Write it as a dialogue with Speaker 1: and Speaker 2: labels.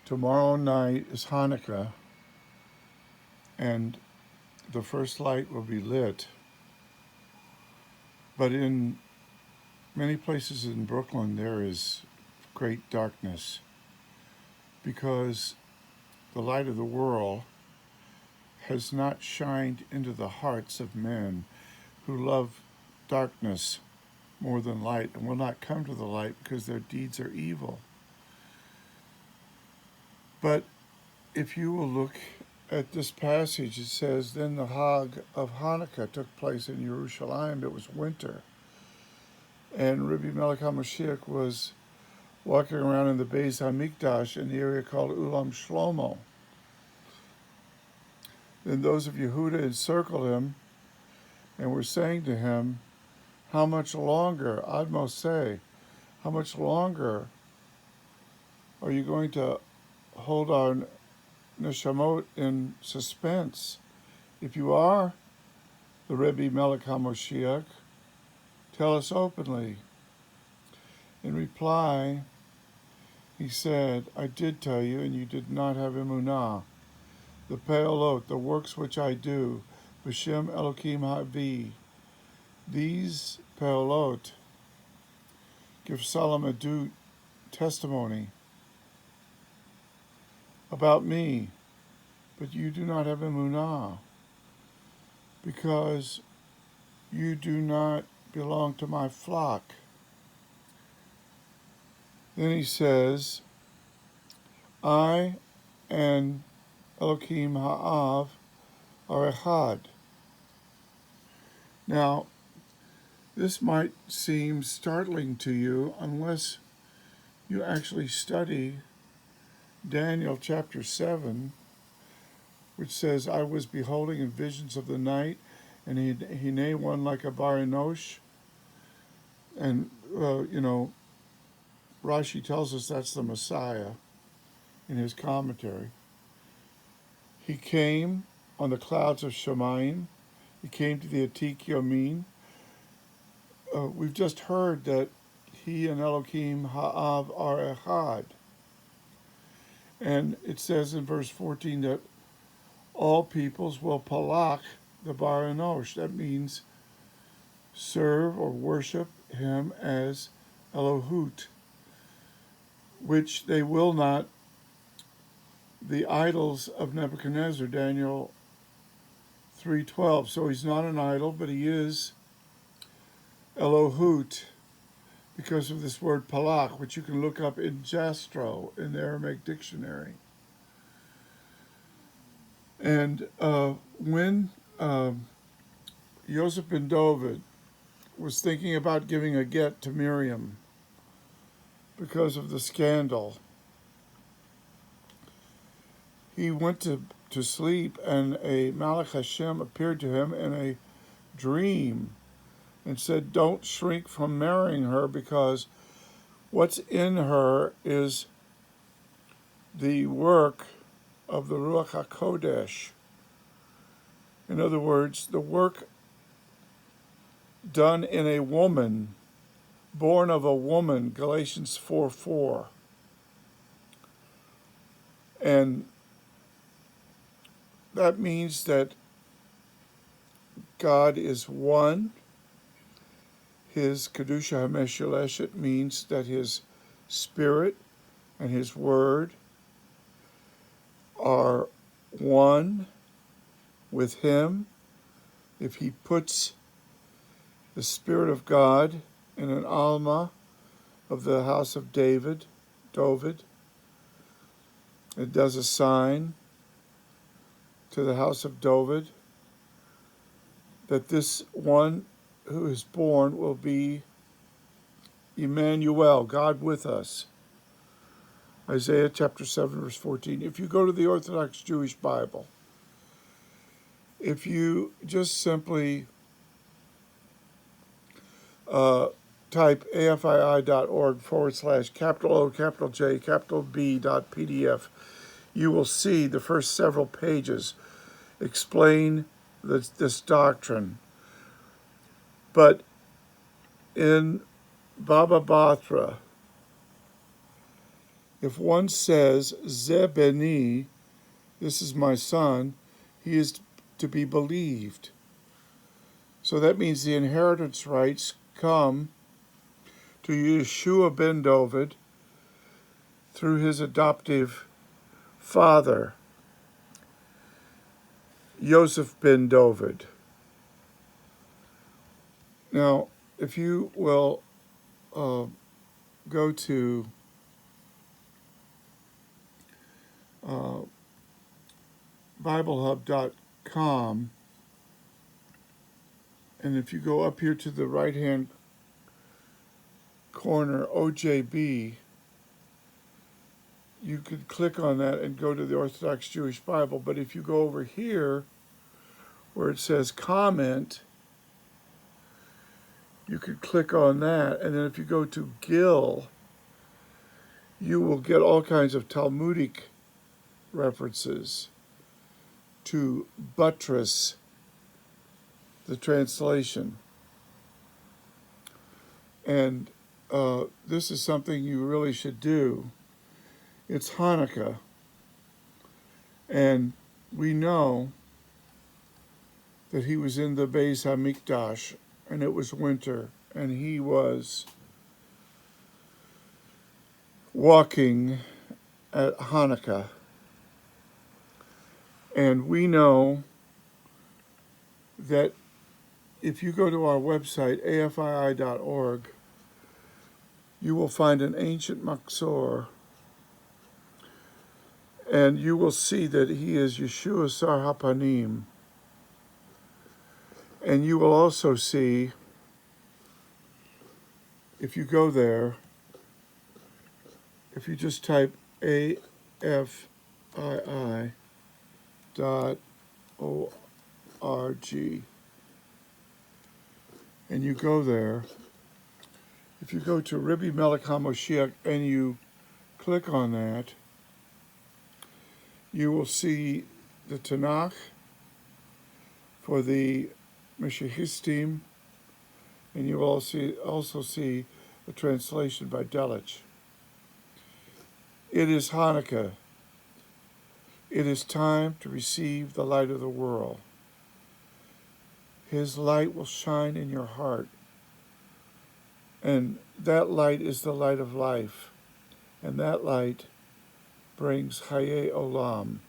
Speaker 1: Tomorrow night is Hanukkah, and the first light will be lit. But in many places in Brooklyn, there is great darkness because the light of the world has not shined into the hearts of men who love darkness more than light and will not come to the light because their deeds are evil. But if you will look at this passage, it says, then the Hag of Hanukkah took place in Jerusalem. It was winter. And Rabbi Melech HaMoshiach was walking around in the Beis HaMikdash in the area called Ulam Shlomo. Then those of Yehuda encircled him and were saying to him, how much longer, Ad Moshe, how much longer are you going to hold our neshamot in suspense? If you are the Rebbe Melech HaMoshiach, tell us openly. In reply, he said, I did tell you, and you did not have emunah. The peolot, the works which I do, b'shem Elokim Havi, these peolot give solemn adut testimony about me, but you do not have emunah, because you do not belong to my flock. Then he says, I and Elokim Ha'av are echad. Now, this might seem startling to you unless you actually study Daniel chapter 7, which says, I was beholding in visions of the night, and he named one like a barinosh. And, Rashi tells us that's the Messiah in his commentary. He came on the clouds of Shemayim. He came to the Atik Yomin. We've just heard that he and Elokim Ha'av are echad. And it says in verse 14 that all peoples will palach the Bar Enosh. That means serve or worship him as Elohut, which they will not, the idols of Nebuchadnezzar, Daniel 3:12. So he's not an idol, but he is Elohut because of this word palach, which you can look up in Jastro, in the Aramaic dictionary. And when Yosef ben David was thinking about giving a get to Miriam because of the scandal, he went to sleep, and a Malach Hashem appeared to him in a dream and said, don't shrink from marrying her, because what's in her is the work of the Ruach HaKodesh. In other words, the work done in a woman, born of a woman, Galatians 4:4. And that means that God is one. His Kedusha HaMesheleshet means that his spirit and his word are one with him. If he puts the Spirit of God in an Alma of the house of David, it does a sign to the house of David that this one who is born will be Emmanuel, God with us. Isaiah chapter 7, verse 14. If you go to the Orthodox Jewish Bible, if you just simply type afii.org/O_J_B.pdf, you will see the first several pages explain this doctrine. But in Baba Batra, If one says, Ze beni, this is my son, he is to be believed. So that means the inheritance rights come to Yeshua ben David through his adoptive father, Yosef ben David. Now, if you will go to BibleHub.com, and if you go up here to the right-hand corner, OJB, you could click on that and go to the Orthodox Jewish Bible. But if you go over here where it says comment, you could click on that. And then if you go to Gil, you will get all kinds of Talmudic references to buttress the translation. And this is something you really should do. It's Hanukkah, and we know that he was in the Beis HaMikdash, and it was winter, and he was walking at Hanukkah. And we know that if you go to our website, afii.org, you will find an ancient Machzor, and you will see that he is Yeshua Sar HaPanim. And you will also see, if you go there, if you just type afii.org, and you go there, if you go to Rabbi Melech HaMoshiach and you click on that, you will see the Tanakh for the Mashiachistim, and you will also see a translation by Delitzsch. It is Hanukkah. It is time to receive the light of the world. His light will shine in your heart, and that light is the light of life, and that light brings Hayei Olam.